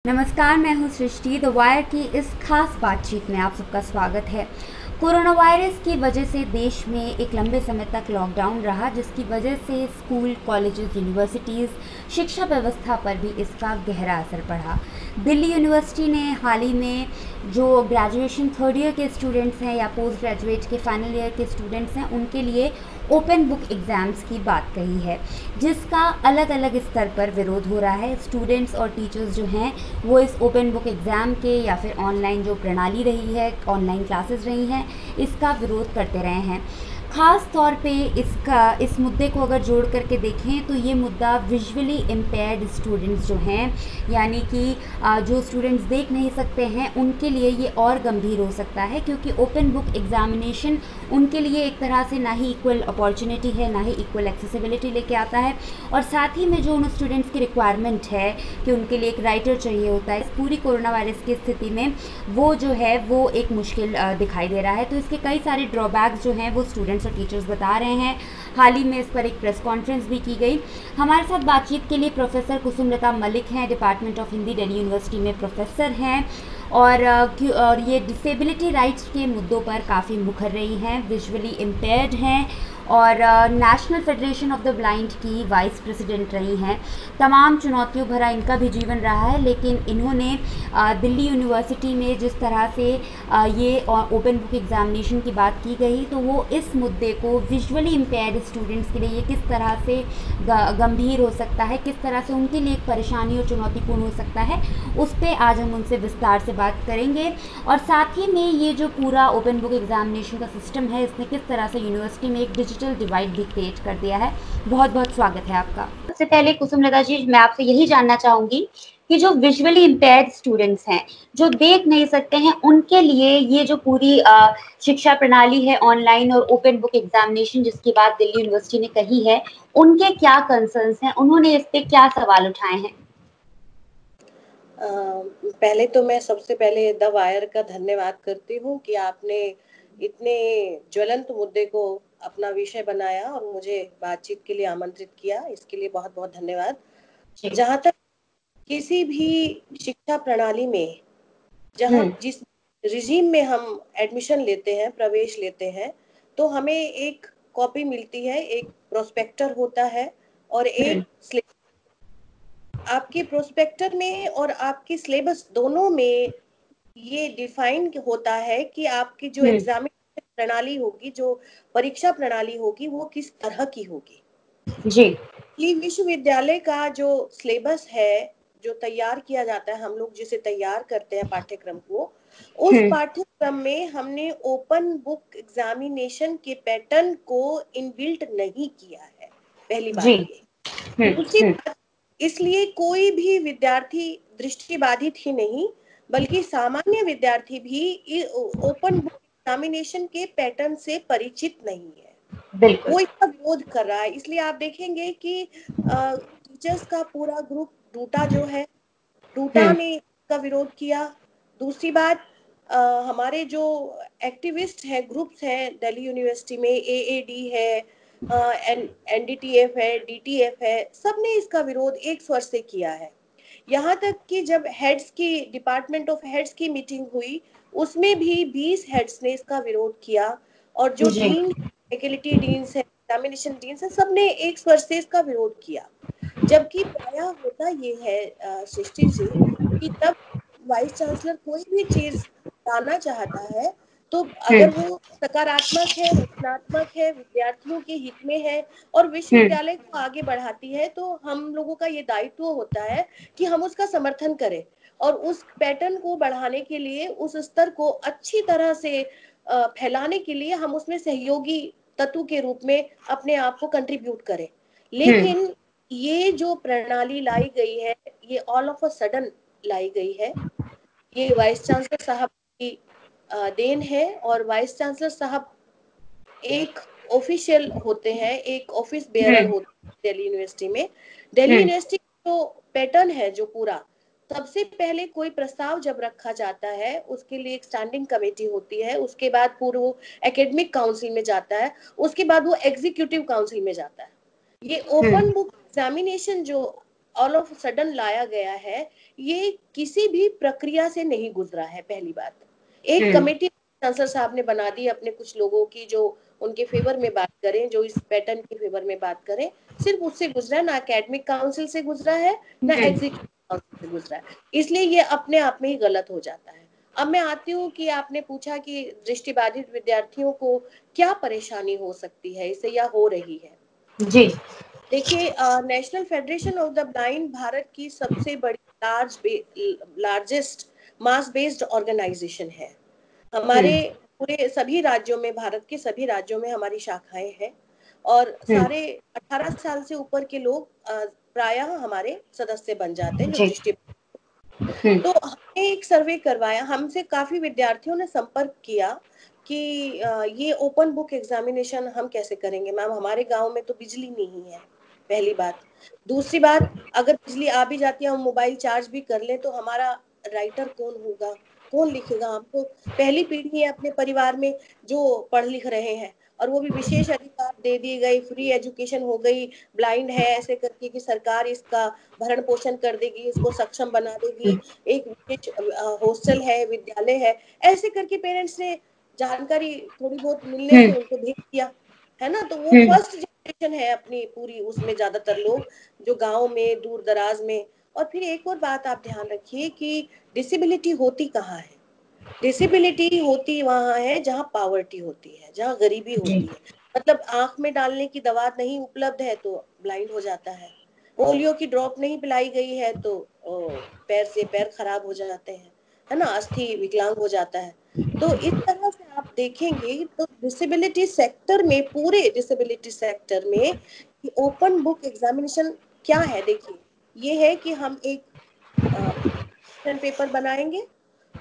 नमस्कार, मैं हूं सृष्टि। द वायर की इस खास बातचीत में आप सबका स्वागत है। कोरोना वायरस की वजह से देश में एक लंबे समय तक लॉकडाउन रहा, जिसकी वजह से स्कूल, कॉलेजेस, यूनिवर्सिटीज़, शिक्षा व्यवस्था पर भी इसका गहरा असर पड़ा। दिल्ली यूनिवर्सिटी ने हाल ही में जो ग्रेजुएशन थर्ड ईयर के स्टूडेंट्स हैं या पोस्ट ग्रेजुएट के फाइनल ईयर के स्टूडेंट्स हैं, उनके लिए ओपन बुक एग्ज़ाम्स की बात कही है, जिसका अलग अलग स्तर पर विरोध हो रहा है। स्टूडेंट्स और टीचर्स जो हैं वो इस ओपन बुक एग्ज़ाम के या फिर ऑनलाइन जो प्रणाली रही है, ऑनलाइन क्लासेस रही हैं, इसका विरोध करते रहे हैं। ख़ास तौर पे इस मुद्दे को अगर जोड़ करके देखें तो ये मुद्दा विजुअली इम्पेयर्ड स्टूडेंट्स जो हैं, यानी कि जो स्टूडेंट्स देख नहीं सकते हैं, उनके लिए ये और गंभीर हो सकता है, क्योंकि ओपन बुक एग्ज़ामिनेशन उनके लिए एक तरह से ना ही इक्वल अपॉर्चुनिटी है, ना ही इक्वल एक्सेसिबिलिटी लेके आता है, और साथ ही में जो उन स्टूडेंट्स की रिक्वायरमेंट है कि उनके लिए एक राइटर चाहिए होता है, इस पूरी कोरोना वायरस की स्थिति में वो जो है वो एक मुश्किल दिखाई दे रहा है। तो इसके कई सारे ड्रॉबैक्स जो हैं वो स्टूडेंट्स और टीचर्स बता रहे हैं। हाल ही में इस पर एक प्रेस कॉन्फ्रेंस भी की गई। हमारे साथ बातचीत के लिए प्रोफेसर कुसुमलता मलिक हैं, department of Hindi, Delhi university में प्रोफेसर हैं, और ये डिसेबिलिटी राइट्स के मुद्दों पर काफ़ी मुखर रही हैं, विजुअली इम्पेयर्ड हैं, और national federation of the blind की वाइस प्रेसिडेंट रही हैं। तमाम चुनौतियों भरा इनका भी जीवन रहा है, लेकिन इन्होंने दिल्ली यूनिवर्सिटी में जिस तरह से ये ओपन बुक एग्ज़ामिनेशन की बात की गई, तो वो इस मुद्दे को विजुअली इम्पेयर्ड स्टूडेंट्स के लिए ये किस तरह से गंभीर हो सकता है, किस तरह से उनके लिए एक परेशानी और चुनौतीपूर्ण हो सकता है, उस पर आज हम उनसे विस्तार से बात करेंगे। और साथ ही में ये जो पूरा ओपन बुक एग्ज़ामिनेशन का सिस्टम है, इसने किस तरह से यूनिवर्सिटी में एक डिजिटल डिवाइड भी क्रिएट कर दिया है। बहुत बहुत स्वागत है आपका। सबसे पहले कुसुमलता जी, मैं आपसे यही जानना चाहूँगी कि जो विजुअली इम्पेयर्ड स्टूडेंट्स हैं, जो देख नहीं सकते हैं, उनके लिए ये जो पूरी शिक्षा प्रणाली है, ऑनलाइन और ओपन बुक एग्जामिनेशन जिसकी बात दिल्ली यूनिवर्सिटी ने कही है, उनके क्या कंसर्न्स हैं, उन्होंने इस पे क्या सवाल उठाए हैं? पहले तो मैं सबसे पहले द वायर का धन्यवाद करती हूँ कि आपने इतने ज्वलंत मुद्दे को अपना विषय बनाया और मुझे बातचीत के लिए आमंत्रित किया, इसके लिए बहुत बहुत धन्यवाद। जहाँ तक किसी भी शिक्षा प्रणाली में जहाँ जिस रिजीम में हम एडमिशन लेते हैं, प्रवेश लेते हैं, तो हमें एक कॉपी मिलती है, एक प्रोस्पेक्टर होता है और एक आपके प्रोस्पेक्टर में और आपके सिलेबस दोनों में ये डिफाइन होता है कि आपकी जो एग्जामिनेशन प्रणाली होगी, जो परीक्षा प्रणाली होगी, वो किस तरह की होगी। जी। ये विश्वविद्यालय का जो सिलेबस है, जो तैयार किया जाता है, हम लोग जिसे तैयार करते हैं पाठ्यक्रम को, उस पाठ्यक्रम में हमने ओपन बुक एग्जामिनेशन के पैटर्न को इनबिल्ट नहीं किया है। पहली बात ये। दूसरी बात, इसलिए कोई भी विद्यार्थी दृष्टिबाधित ही नहीं, बल्कि सामान्य विद्यार्थी भी ओपन बुक एग्जामिनेशन के पैटर्न से परिचित नहीं है, वो इसका विरोध कर रहा है। इसलिए आप देखेंगे कि टीचर्स का पूरा ग्रुप डूटा जो है, डूटा ने इसका विरोध किया। दूसरी बात, हमारे जो एक्टिविस्ट हैं, ग्रुप्स हैं दिल्ली यूनिवर्सिटी में, एएडी है, एनडीटीएफ है, डीटीएफ है, सबने इसका विरोध एक स्वर से किया है। यहाँ तक कि जब हेड्स की, डिपार्टमेंट ऑफ हेड्स की मीटिंग हुई, उसमें भी 20 हेड्स ने इसका विरोध किया, और जो डीन, फैकल्टी डीन्स है, एग्जामिनेशन डीन्स है, सबने एक स्वर से इसका विरोध किया। जबकि प्रायः होता ये है सृष्टि जी, कि जब वाइस चांसलर कोई भी चीज लाना चाहता है, तो अगर वो सकारात्मक है, रचनात्मक है, विद्यार्थियों के हित में है और विश्वविद्यालय को आगे बढ़ाती है, तो हम लोगों का ये दायित्व होता है कि हम उसका समर्थन करें और उस पैटर्न को बढ़ाने के लिए, उस स्तर को अच्छी तरह से फैलाने के लिए हम उसमें सहयोगी तत्व के रूप में अपने आप को कंट्रीब्यूट करें। लेकिन ये जो प्रणाली लाई गई है, ये ऑल ऑफ अ सडन लाई गई है। ये वाइस चांसलर साहब की देन है, और वाइस चांसलर साहब एक ऑफिशियल होते हैं, एक ऑफिस बेयरर होते हैं दिल्ली यूनिवर्सिटी में। दिल्ली यूनिवर्सिटी जो पैटर्न है, जो पूरा, सबसे पहले कोई प्रस्ताव जब रखा जाता है, उसके लिए एक स्टैंडिंग कमेटी होती है, उसके बाद पूरा एकेडमिक काउंसिल में जाता है, उसके बाद वो एग्जीक्यूटिव काउंसिल में जाता है। ये ओपन बुक एग्जामिनेशन जो ऑल ऑफ सडन लाया गया है, ये किसी भी प्रक्रिया से नहीं गुजरा है। पहली बात, एक कमेटी सांसद साहब ने बना दी अपने कुछ लोगों की, जो उनके फेवर में बात करें, जो इस पैटर्न के फेवर में बात करें, सिर्फ उससे गुजरा है, ना एकेडमिक काउंसिल से गुजरा है, ना एग्जीक्यूटिव काउंसिल से गुजरा है। इसलिए ये अपने आप में ही गलत हो जाता है। अब मैं आती हूँ कि आपने पूछा कि दृष्टिबाधित विद्यार्थियों को क्या परेशानी हो सकती है इससे या हो रही है। जी देखिए, national federation of the blind Bharat की सबसे बड़ी लार्जेस्ट मास बेस्ड ऑर्गेनाइजेशन है। हमारे पूरे सभी राज्यों में, भारत के सभी राज्यों में हमारी शाखाएं हैं, और सारे 18 साल से ऊपर के लोग प्रायः हमारे सदस्य बन जाते हैं, जो दृष्टि। तो हमने एक सर्वे करवाया, हमसे काफी विद्यार्थियों ने संपर्क किया कि ये ओपन बुक एग्जामिनेशन हम कैसे करेंगे मैम, हमारे गांव में तो बिजली नहीं है, पहली बात। दूसरी बात, अगर बिजली आ भी जाती है, हम मोबाइल चार्ज भी कर लें, तो हमारा राइटर कौन होगा, कौन लिखेगा। हम तो पहली पीढ़ी है अपने परिवार में जो पढ़ लिख रहे हैं, और वो भी विशेष अधिकार दे दिए गए, फ्री एजुकेशन हो गई, ब्लाइंड है ऐसे करके कि सरकार इसका भरण पोषण कर देगी, इसको सक्षम बना देगी, एक विशेष हॉस्टल है, विद्यालय है, ऐसे करके पेरेंट्स ने जानकारी थोड़ी बहुत मिलने से उनको भेज दिया, है ना। तो वो फर्स्ट जनरेशन है अपनी पूरी, उसमें ज्यादातर लोग जो गांव में, दूर दराज में। और फिर एक और बात आप ध्यान रखिए कि डिसेबिलिटी होती कहाँ है। डिसेबिलिटी होती वहां है जहाँ पावर्टी होती है, जहाँ गरीबी होती है। मतलब आंख में डालने की दवा नहीं उपलब्ध है तो ब्लाइंड हो जाता है, पोलियो की ड्रॉप नहीं पिलाई गई है तो पैर से पैर खराब हो जाते हैं, है ना, अस्थि विकलांग हो जाता है। तो इस तरह से आप देखेंगे तो डिसेबिलिटी सेक्टर में, पूरे डिसेबिलिटी सेक्टर में ओपन बुक एग्जामिनेशन क्या है। देखिए, ये है कि हम एक क्वेश्चन पेपर बनाएंगे,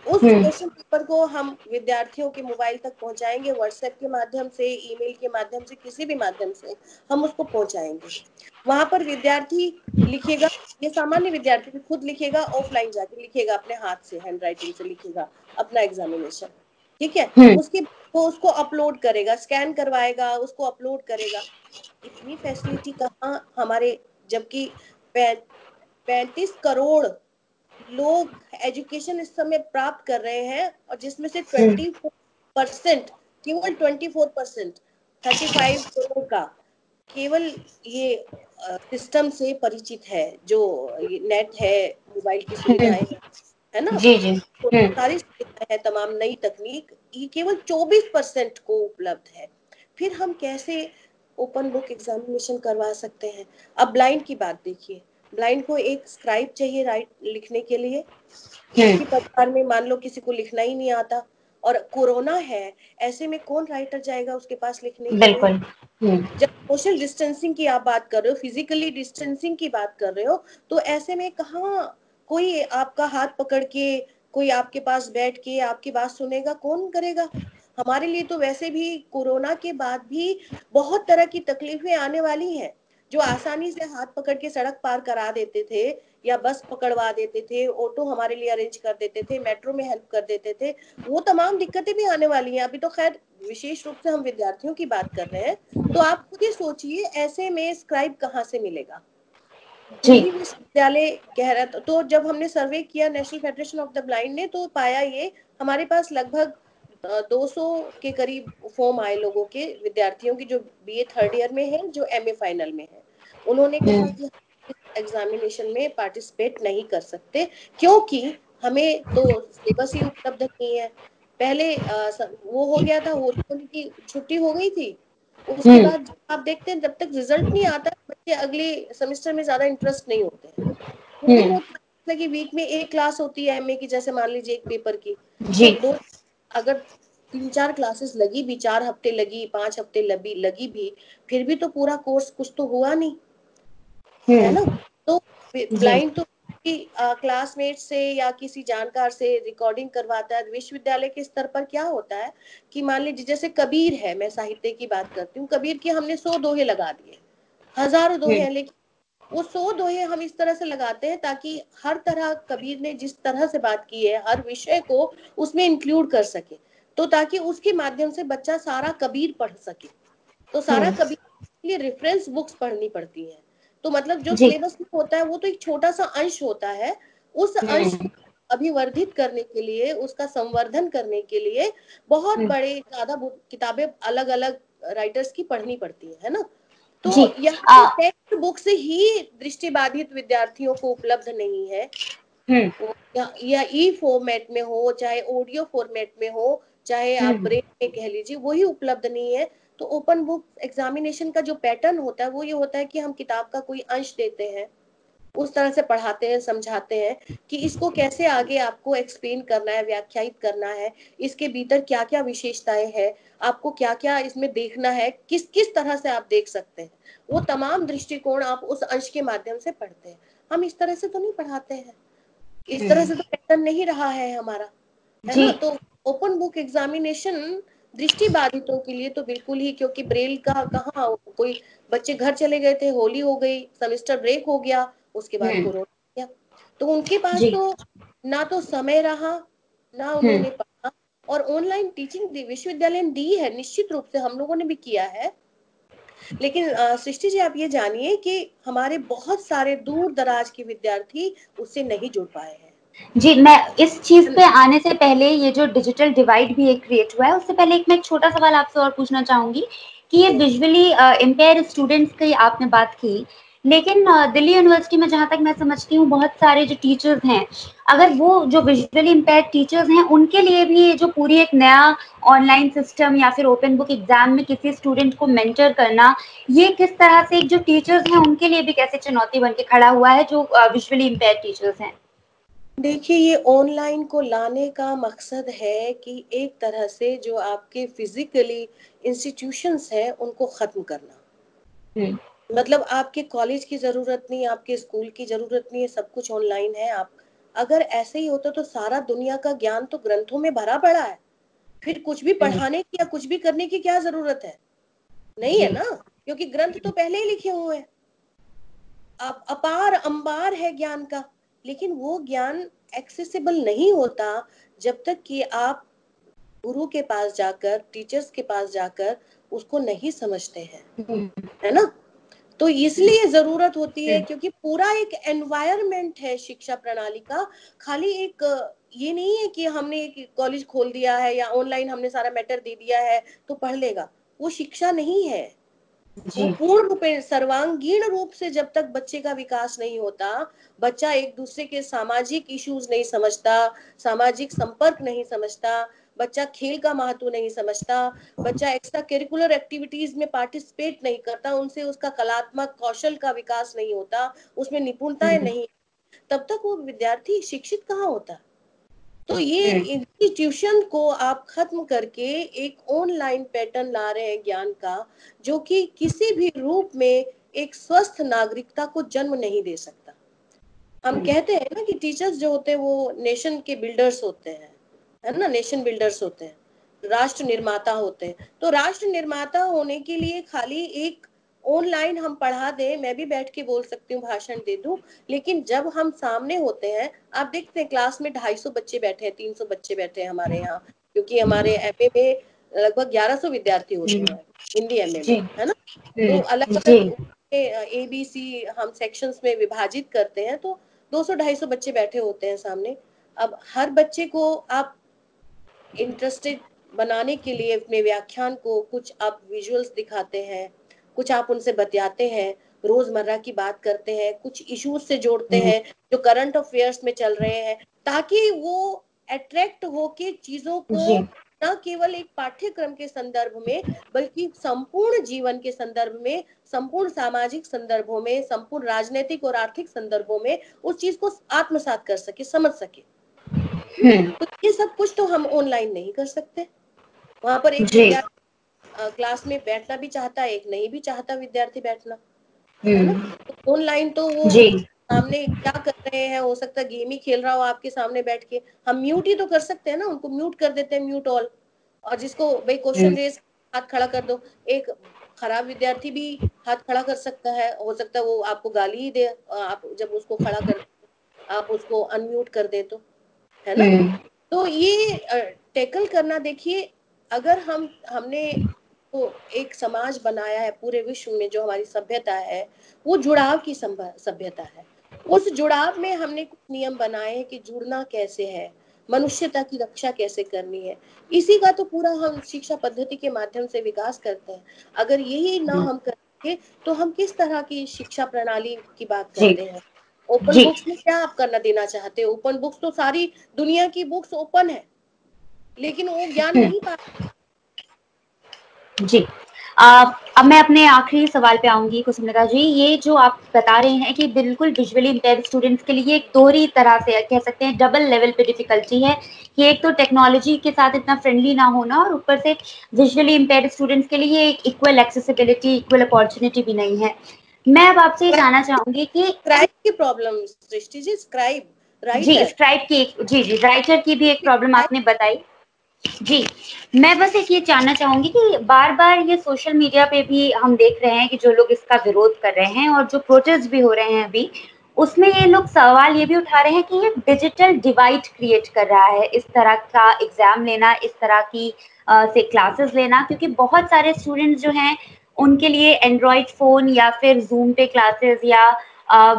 उस क्वेश्चन पेपर को हम विद्यार्थियों के मोबाइल तक पहुंचाएंगे, व्हाट्सएप के माध्यम से, ईमेल के माध्यम से, किसी भी माध्यम से हम उसको पहुंचाएंगे। वहां पर विद्यार्थी लिखेगा, ये सामान्य विद्यार्थी भी खुद लिखेगा, ऑफलाइन जाके लिखेगा, अपने हाथ से हैंड राइटिंग से लिखेगा अपना एग्जामिनेशन, ठीक है। उसके वो उसको अपलोड करेगा, स्कैन करवाएगा, उसको अपलोड करेगा। इतनी फैसिलिटी कहाँ हमारे, जबकि 35 करोड़ लोग एजुकेशन इस समय प्राप्त कर रहे हैं, और जिसमें से 24%, केवल 24%, 35 करोड़ का केवल ये सिस्टम से परिचित है, जो ये नेट है, मोबाइल की सुविधाएं है ना, जी जी तो सारी सुविधाएं है, तमाम नई तकनीक, ये केवल 24% को उपलब्ध है। फिर हम कैसे ओपन बुक एग्जामिनेशन करवा सकते हैं। अब ब्लाइंड की बात देखिए, ब्लाइंड को एक स्क्राइब चाहिए राइट लिखने के लिए। एक ही परिवार में मान लो किसी को लिखना ही नहीं आता, और कोरोना है, ऐसे में कौन राइटर जाएगा उसके पास लिखने के लिए। बिल्कुल। जब सोशल डिस्टेंसिंग की आप बात कर रहे हो, फिजिकली डिस्टेंसिंग की बात कर रहे हो, तो ऐसे में कहाँ कोई आपका हाथ पकड़ के, कोई आपके पास बैठ के आपकी बात सुनेगा, कौन करेगा। हमारे लिए तो वैसे भी कोरोना के बाद भी बहुत तरह की तकलीफें आने वाली हैं। जो आसानी से हाथ पकड़ के सड़क पार करा देते थे, या बस पकड़वा देते थे, ऑटो हमारे लिए अरेंज कर देते थे, मेट्रो में हेल्प कर देते थे, वो तमाम दिक्कतें भी आने वाली हैं। अभी तो खैर विशेष रूप से हम विद्यार्थियों की बात कर रहे हैं, तो आप खुद ही सोचिए ऐसे में स्क्राइब कहाँ से मिलेगा। दिल्ली विश्वविद्यालय कह रहा था, तो जब हमने सर्वे किया national federation of the blind ने, तो पाया ये हमारे पास लगभग 200 के करीब फॉर्म आए लोगों के, विद्यार्थियों की, जो बीए थर्ड ईयर में है, जो एमए फाइनल में है। उन्होंने कहा कि एग्जामिनेशन में पार्टिसिपेट नहीं कर सकते, क्योंकि हमें तो सिलेबस ही उपलब्ध नहीं है। पहले वो हो गया था, होली की छुट्टी हो गई थी, उसके बाद आप देखते हैं जब तक रिजल्ट नहीं आता, बच्चे अगले सेमेस्टर में ज्यादा इंटरेस्ट नहीं होते हैं। थोड़ी बहुत कि वीक में एक क्लास होती है एमए की, जैसे मान लीजिए एक पेपर की, तो दो, अगर 3-4 क्लासेस लगी भी, 4 हफ्ते लगी, 5 हफ्ते लगी भी, फिर भी तो पूरा कोर्स कुछ तो हुआ नहीं, है ना। तो ब्लाइंड तो क्लासमेट से या किसी जानकार से रिकॉर्डिंग करवाता है। विश्वविद्यालय के स्तर पर क्या होता है कि मान लीजिए जैसे कबीर है, मैं साहित्य की बात करती हूँ, कबीर के हमने 100 दोहे लगा दिए, हजारों दोहे हैं, लेकिन वो 100 दोहे हम इस तरह से लगाते हैं ताकि हर तरह कबीर ने जिस तरह से बात की है, हर विषय को उसमें इंक्लूड कर सके, तो ताकि उसके माध्यम से बच्चा सारा कबीर पढ़ सके। तो सारा कबीर के लिए रेफरेंस बुक्स पढ़नी पड़ती हैं, तो मतलब जो जी। सिलेबस में होता है वो तो एक छोटा सा अंश होता है। उस अंश को अभिवर्धित करने के लिए, उसका संवर्धन करने के लिए बहुत बड़े ज्यादा किताबें अलग अलग राइटर्स की पढ़नी पड़ती है ना। जी। तो यहाँ आ, पे टेक्स्ट बुक्स ही दृष्टिबाधित विद्यार्थियों को उपलब्ध नहीं है। हम्म वो या ई फॉर्मेट में हो, चाहे ऑडियो फॉर्मेट में हो, चाहे आप हम्म ब्रेल में कह लीजिए, वही उपलब्ध नहीं है। तो ओपन बुक एग्जामिनेशन का जो पैटर्न होता है वो ये होता है कि हम किताब का कोई अंश देते हैं, उस तरह से पढ़ाते हैं, समझाते हैं कि इसको कैसे आगे आपको एक्सप्लेन करना है, व्याख्यायित करना है, इसके भीतर क्या क्या विशेषताएं हैं, आपको क्या क्या इसमें देखना है, किस किस तरह से आप देख सकते हैं, वो तमाम दृष्टिकोण आप उस अंश के माध्यम से पढ़ते हैं। हम इस तरह से तो नहीं पढ़ाते हैं, इस तरह हम्म, से तो पैटर्न नहीं रहा है हमारा, है जी। ना। तो ओपन बुक एग्जामिनेशन दृष्टि बाधितों के लिए तो बिल्कुल ही, क्योंकि ब्रेल का कहाँ, कोई बच्चे घर चले गए थे, होली हो गई, सेमेस्टर ब्रेक हो गया, उसके बाद हम्म, कोरोना हो गया, तो उनके पास जी। तो ना तो समय रहा, ना हम्म उन्होंने पढ़ा। और ऑनलाइन टीचिंग विश्वविद्यालय ने दी है, निश्चित रूप से हम लोगों ने भी किया है। लेकिन सृष्टि जी, आप ये जानिए कि हमारे बहुत सारे दूर दराज के विद्यार्थी उससे नहीं जुड़ पाए हैं। जी, मैं इस चीज पे आने से पहले, ये जो डिजिटल डिवाइड भी एक क्रिएट हुआ है, उससे पहले एक मैं एक छोटा सवाल आपसे और पूछना चाहूंगी कि ये जी विजुअली इम्पेयर स्टूडेंट्स की आपने बात की, लेकिन दिल्ली यूनिवर्सिटी में जहां तक मैं समझती हूँ, बहुत सारे जो टीचर्स हैं, अगर वो जो विजुअली इम्पेयर टीचर्स हैं, उनके लिए भी ये जो पूरी एक नया ऑनलाइन सिस्टम या फिर ओपन बुक एग्जाम में किसी स्टूडेंट को मेंटर करना, ये किस तरह से एक जो टीचर्स हैं उनके लिए भी कैसे चुनौती बन के खड़ा हुआ है, जो विजुअली इम्पेयर टीचर्स हैं? देखिए, ये ऑनलाइन को लाने का मकसद है कि एक तरह से जो आपके फिजिकली इंस्टीट्यूशंस हैं उनको खत्म करना। हम्म मतलब आपके कॉलेज की जरूरत नहीं, आपके स्कूल की जरूरत नहीं है, सब कुछ ऑनलाइन है। आप अगर ऐसे ही होता तो सारा दुनिया का ज्ञान तो ग्रंथों में भरा पड़ा है, फिर कुछ भी हम्म, पढ़ाने की या कुछ भी करने की क्या जरूरत है? नहीं है जी। ना, क्योंकि ग्रंथ तो पहले ही लिखे हुए हैं। अपार अंबार है ज्ञान का, लेकिन वो ज्ञान एक्सेसिबल नहीं होता जब तक कि आप गुरु के पास जाकर, टीचर्स के पास जाकर उसको नहीं समझते हैं, हम्म है ना। तो इसलिए जरूरत होती है, हम्म क्योंकि पूरा एक एनवायरनमेंट है शिक्षा प्रणाली का। खाली एक ये नहीं है कि हमने एक कॉलेज खोल दिया है या ऑनलाइन हमने सारा मैटर दे दिया है तो पढ़ लेगा, वो शिक्षा नहीं है। वो जी। पूर्ण रूप सर्वांगीण रूप से जब तक बच्चे का विकास नहीं होता, बच्चा एक दूसरे के सामाजिक इश्यूज नहीं समझता, सामाजिक संपर्क नहीं समझता, बच्चा खेल का महत्व नहीं समझता, बच्चा एक्स्ट्रा करिकुलर एक्टिविटीज में पार्टिसिपेट नहीं करता, उनसे उसका कलात्मक कौशल का विकास नहीं होता, उसमें निपुणताएं हम्म नहीं, तब तक वो विद्यार्थी शिक्षित कहाँ होता। तो ये हम्म इंस्टीट्यूशन को आप खत्म करके एक ऑनलाइन पैटर्न ला रहे हैं ज्ञान का, जो कि किसी भी रूप में एक स्वस्थ नागरिकता को जन्म नहीं दे सकता। हम कहते हैं ना कि टीचर्स जो होते हैं वो नेशन के बिल्डर्स होते हैं, है ना, नेशन बिल्डर्स होते हैं, राष्ट्र निर्माता होते हैं। तो राष्ट्र निर्माता होने के लिए खाली एक ऑनलाइन हम पढ़ा दें, मैं भी बैठ के बोल सकती हूँ, भाषण दे दूं, लेकिन जब हम सामने होते हैं, आप देखते हैं क्लास में 250 बच्चे बैठे हैं, 300 बच्चे बैठे हैं हमारे यहाँ, क्योंकि हमारे एमए में लगभग 1100 विद्यार्थी होते हम्म, हैं, हिंदी एमए में, जी। है ना। तो अलग जी। अलग ABC हम सेक्शंस में विभाजित करते हैं, तो 200-250 बच्चे बैठे होते हैं सामने। अब हर बच्चे को आप इंटरेस्टेड बनाने के लिए अपने व्याख्यान को कुछ आप विजुअल्स दिखाते हैं, कुछ आप उनसे बतियाते हैं, रोजमर्रा की बात करते हैं, कुछ इश्यूज से जोड़ते हम्म, हैं जो करंट अफेयर्स में चल रहे हैं, ताकि वो अट्रैक्ट होके चीजों को जी। न केवल एक पाठ्यक्रम के संदर्भ में, बल्कि संपूर्ण जीवन के संदर्भ में, संपूर्ण सामाजिक संदर्भों में, संपूर्ण राजनीतिक और आर्थिक संदर्भों में उस चीज को आत्मसात कर सके, समझ सके। हम्म, तो ये सब कुछ तो हम ऑनलाइन नहीं कर सकते। वहां पर एक जी। विद्यार्थी क्लास में बैठना भी चाहता है, एक नहीं भी चाहता विद्यार्थी बैठना, है ना। हम्म, तो ऑनलाइन तो वो जी। सामने क्या कर रहे हैं, हो सकता है गेम ही खेल रहा हो आपके सामने बैठ के, हम म्यूट ही तो कर सकते हैं ना, उनको म्यूट कर देते हैं, म्यूट ऑल। और जिसको भाई क्वेश्चन हम्म, रेज, हाथ खड़ा कर दो। एक खराब विद्यार्थी भी हाथ खड़ा कर सकता है, हो सकता है वो आपको गाली ही दे, आप जब उसको खड़ा कर, आप उसको अनम्यूट कर दे तो, है ना। हम्म, तो ये टैकल करना, देखिए, अगर हमने तो एक समाज बनाया है पूरे विश्व में, जो हमारी सभ्यता है वो जुड़ाव की सभ्यता है। उस जुड़ाव में हमने कुछ नियम बनाए हैं कि जुड़ना कैसे है, मनुष्यता की रक्षा कैसे करनी है। इसी का तो पूरा हम शिक्षा पद्धति के माध्यम से विकास करते हैं। अगर यही ना हम करेंगे तो हम किस तरह की शिक्षा प्रणाली की बात जी करते हैं। ओपन जी बुक्स में क्या आप करना देना चाहते हो? ओपन बुक्स तो सारी दुनिया की बुक्स ओपन है, लेकिन वो ज्ञान नहीं पा। जी। अब मैं अपने आखिरी सवाल पे आऊंगी कुसुमिता जी। ये जो आप बता रहे हैं कि बिल्कुल विजुअली इम्पेयर्ड स्टूडेंट्स के लिए एक दोहरी तरह से कह सकते हैं, डबल लेवल पे डिफिकल्टी है कि एक तो टेक्नोलॉजी के साथ इतना फ्रेंडली ना होना, और ऊपर से विजुअली इम्पेयर्ड स्टूडेंट्स के लिए एक इक्वल एक्सेसिबिलिटी, इक्वल अपॉर्चुनिटी भी नहीं है। मैं अब आपसे ये जानना चाहूंगी कि स्क्राइब की प्रॉब्लम सृष्टि जी, स्क्राइब जी, राइटर। स्क्राइब की जी जी राइटर की भी एक प्रॉब्लम आपने बताई। जी, मैं बस एक ये जानना चाहूंगी कि बार-बार ये सोशल मीडिया पे भी हम देख रहे हैं कि जो लोग इसका विरोध कर रहे हैं और जो प्रोटेस्ट भी हो रहे हैं अभी, उसमें ये लोग सवाल ये भी उठा रहे हैं कि ये डिजिटल डिवाइड क्रिएट कर रहा है, इस तरह का एग्जाम लेना, इस तरह की से क्लासेस लेना, क्योंकि बहुत सारे स्टूडेंट्स जो हैं उनके लिए एंड्रॉइड फ़ोन या फिर ज़ूम पे क्लासेस या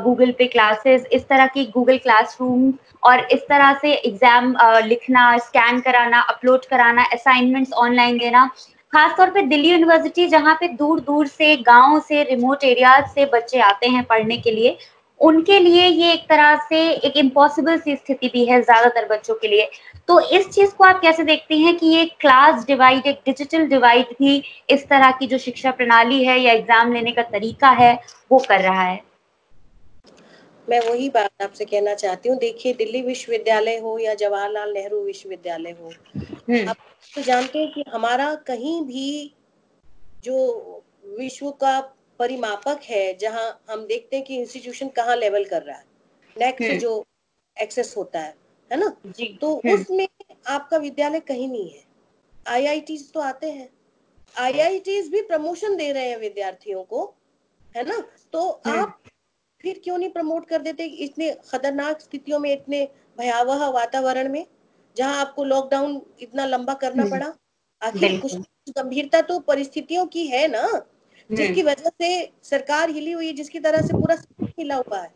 गूगल पे क्लासेस, इस तरह की गूगल क्लासरूम और इस तरह से एग्जाम लिखना, स्कैन कराना, अपलोड कराना, असाइनमेंट्स ऑनलाइन देना, खासतौर पे दिल्ली यूनिवर्सिटी जहाँ पे दूर-दूर से, गाँव से, रिमोट एरियाज से बच्चे आते हैं पढ़ने के लिए, उनके लिए ये एक तरह से एक इम्पॉसिबल सी स्थिति भी है ज़्यादातर बच्चों के लिए। तो इस चीज़ को आप कैसे देखती हैं कि ये क्लास डिवाइड, एक डिजिटल डिवाइड भी इस तरह की जो शिक्षा प्रणाली है या एग्जाम लेने का तरीका है, वो कर रहा है? मैं वही बात आपसे कहना चाहती हूँ। देखिए, दिल्ली विश्वविद्यालय हो या जवाहरलाल नेहरू विश्वविद्यालय हो, हुँ, आप तो जानते हैं कि हमारा कहीं भी जो विश्व का परिमापक है, जहाँ हम देखते हैं कि इंस्टीट्यूशन कहाँ लेवल कर रहा है, नेक्स्ट हुँ, जो एक्सेस होता है ना? जी, तो हुँ, उसमें आपका विद्यालय कहीं नहीं है। आईआईटीज तो आते हैं, आईआईटीज भी प्रमोशन दे रहे हैं विद्यार्थियों को, है ना? तो हुँ, आप फिर क्यों नहीं प्रमोट कर देते इतने खतरनाक स्थितियों में, इतने भयावह वातावरण में, जहां आपको लॉकडाउन इतना लंबा करना हुँ, पड़ा? आखिर कुछ बिल्कुल। गंभीरता तो परिस्थितियों की है ना, हुँ, जिसकी वजह से सरकार हिली हुई है, जिसकी तरह से पूरा समाज हिला हुआ है।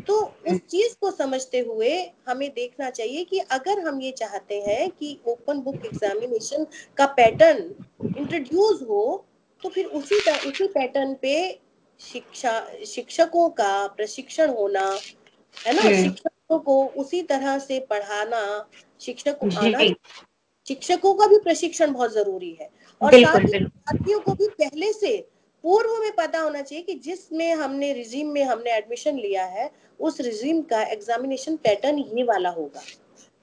तो हुँ, उस चीज को समझते हुए हमें देखना चाहिए कि अगर हम ये चाहते हैं कि ओपन बुक एग्जामिनेशन का पैटर्न इंट्रोड्यूस हो, तो फिर उसी पैटर्न पे शिक्षकों का प्रशिक्षण होना, है ना? हुँ, शिक्षकों को उसी तरह से पढ़ाना, शिक्षक को आना, जी, शिक्षकों का भी प्रशिक्षण बहुत जरूरी है। और बिल्कुल, साथ ही बिल्कुल। विद्यार्थियों को भी पहले से पूर्व में पता होना चाहिए कि जिसमें हमने रिजीम में हमने एडमिशन लिया है, उस रिजीम का एग्जामिनेशन पैटर्न ये वाला होगा,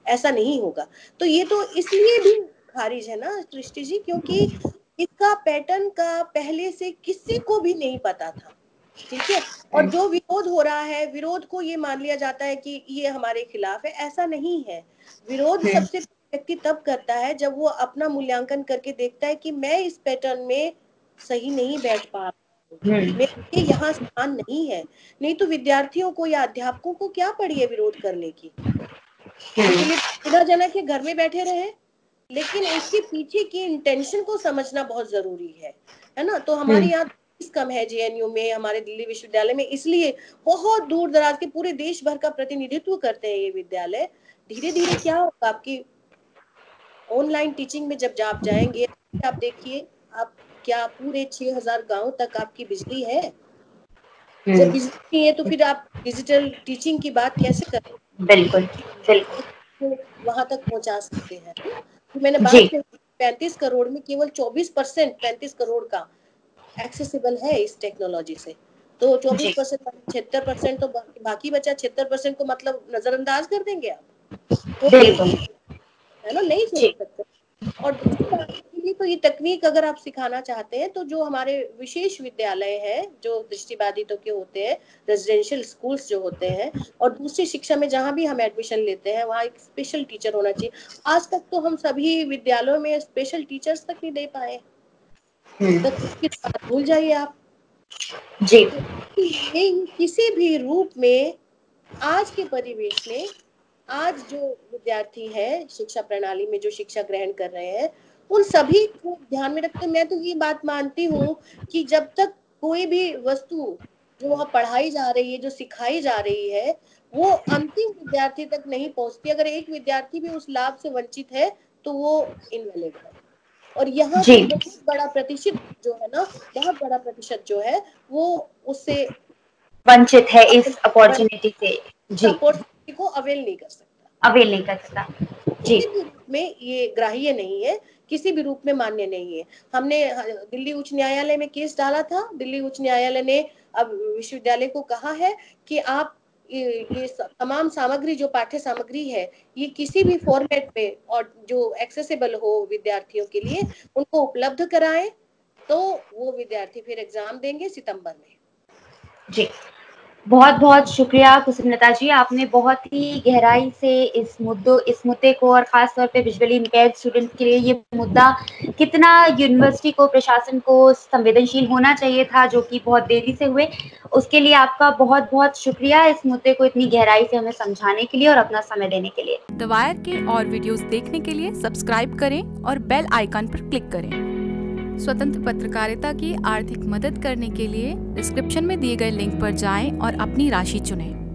ऐसा नहीं होगा। तो ये तो इसलिए भी खारिज है ना सृष्टि जी, क्योंकि इसका पैटर्न का पहले से किसी को भी नहीं पता था। ठीक है? और हुँ, जो विरोध हो रहा है, विरोध को ये मान लिया जाता है कि ये हमारे खिलाफ है, ऐसा नहीं है। विरोध हुँ, सबसे व्यक्ति तब करता है जब वो अपना मूल्यांकन करके देखता है कि मैं इस पैटर्न में सही नहीं बैठ पा रहा हूँ, हुँ, मेरे लिए यहाँ स्थान नहीं है। नहीं तो विद्यार्थियों को या अध्यापकों को क्या पड़ी है विरोध करने की? उनके हुँ, लिए सुविधाजनक है घर में बैठे रहे, लेकिन उसके पीछे की इंटेंशन को समझना बहुत जरूरी है ना? तो हुँ, हमारे यहाँ फीस कम है जेएनयू में, हमारे दिल्ली विश्वविद्यालय में, इसलिए बहुत दूर दराज के पूरे देश भर का प्रतिनिधित्व करते हैं ये विद्यालय। धीरे धीरे क्या होगा आपकी ऑनलाइन टीचिंग में, जब आप जाएंगे, आप देखिए, आप क्या पूरे 6,000 गांव तक आपकी बिजली है? जब हुँ, बिजली नहीं है तो फिर आप डिजिटल टीचिंग की बात कैसे करें? बिल्कुल, बिल्कुल। को वहां तक पहुंचा सकते हैं, है ना? तो मैंने बात जी, की 35 करोड़ में केवल 24%, 35 करोड़ का एक्सेसिबल है इस टेक्नोलॉजी से। तो चौबीस जी, परसेंट 76% तो बाकी बचा 76% को मतलब नजरअंदाज कर देंगे आप? हो ही नहीं बिल्कुल, सकता, है ना? नहीं सोच जी, सकते। और दूसरी बात के लिए तो ये तकनीक अगर आप सिखाना चाहते हैं, तो जो हमारे विशेष विद्यालय हैं, जो दृष्टिबाधितों के होते हैं, रेजिडेंशियल स्कूल्स जो होते हैं, और दूसरी शिक्षा में जहाँ भी हम एडमिशन लेते हैं, वहाँ एक स्पेशल टीचर होना चाहिए। आज तक तो हम सभी विद्यालयों में स्पेशल टीचर्स तक नहीं दे पाए। हुँ, तकनीक की तो बात भूल जाइए आप। जी, तो ये किसी भी रूप में आज के परिवेश में आज जो विद्यार्थी है शिक्षा प्रणाली में जो शिक्षा ग्रहण कर रहे हैं, उन सभी को ध्यान में रखते मैं तो ये बात मानती हूँ कि जब तक कोई भी वस्तु जो वहाँ पढ़ाई जा रही है, जो सिखाई जा रही है, वो अंतिम विद्यार्थी तक नहीं पहुंचती, अगर एक विद्यार्थी भी उस लाभ से वंचित है तो वो इनवैलिड है। और यहाँ जी पे बहुत बड़ा प्रतिशत जो है ना, बहुत बड़ा प्रतिशत जो है वो उससे वंचित है इस अपॉर्चुनिटी से। जी, अपॉर्चुनिटी को अवेल नहीं कर सकता, अवेल नहीं कर सकता। जी किसी भी रूप में ये ग्राह्य नहीं है, किसी भी रूप में मान्य नहीं है। हमने दिल्ली उच्च न्यायालय में केस डाला था। दिल्ली उच्च न्यायालय ने अब विश्वविद्यालय को कहा है कि आप ये तमाम सामग्री जो पाठ्य सामग्री है, ये किसी भी फॉर्मेट में और जो एक्सेसिबल हो विद्यार्थियों के लिए उनको उपलब्ध कराएं, तो वो विद्यार्थी फिर एग्जाम देंगे सितंबर में। जी, बहुत बहुत शुक्रिया कुसुमलता जी, आपने बहुत ही गहराई से इस मुद्दे को और खास तौर पे विजुअली इम्पेयर्ड स्टूडेंट के लिए ये मुद्दा कितना यूनिवर्सिटी को, प्रशासन को संवेदनशील होना चाहिए था, जो कि बहुत देरी से हुए, उसके लिए आपका बहुत बहुत शुक्रिया इस मुद्दे को इतनी गहराई से हमें समझाने के लिए और अपना समय देने के लिए। द वायर के और वीडियोस देखने के लिए सब्सक्राइब करें और बेल आइकन पर क्लिक करें। स्वतंत्र पत्रकारिता की आर्थिक मदद करने के लिए डिस्क्रिप्शन में दिए गए लिंक पर जाएं और अपनी राशि चुनें।